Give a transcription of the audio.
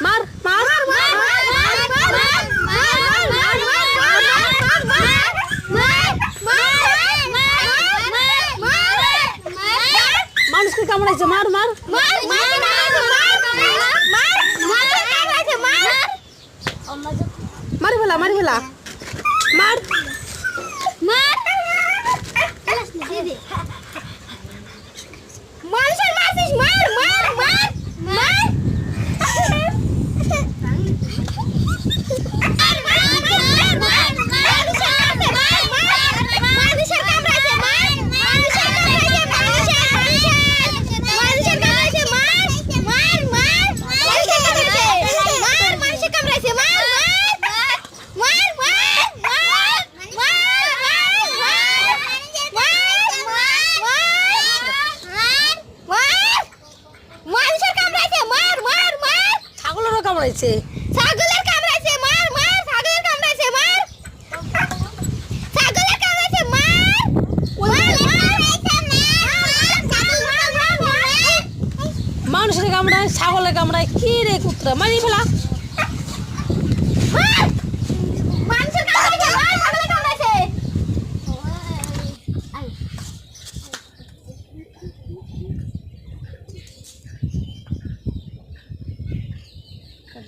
মার মার মানুষকে কামড়াইছে মার মার মারি ফেলা মার মানুষের মারছিস মার মার মার মার ছাগলেরও কামড়াইছে ছাগলের কামড়াইছে মার মার ছাগলের কামড়াইছে মার ছাগলের কামড়াইছে মার মানুষের কামড়ায় ছাগলের কামড়ায় কি রে কুত্রা মারি ফেলা মার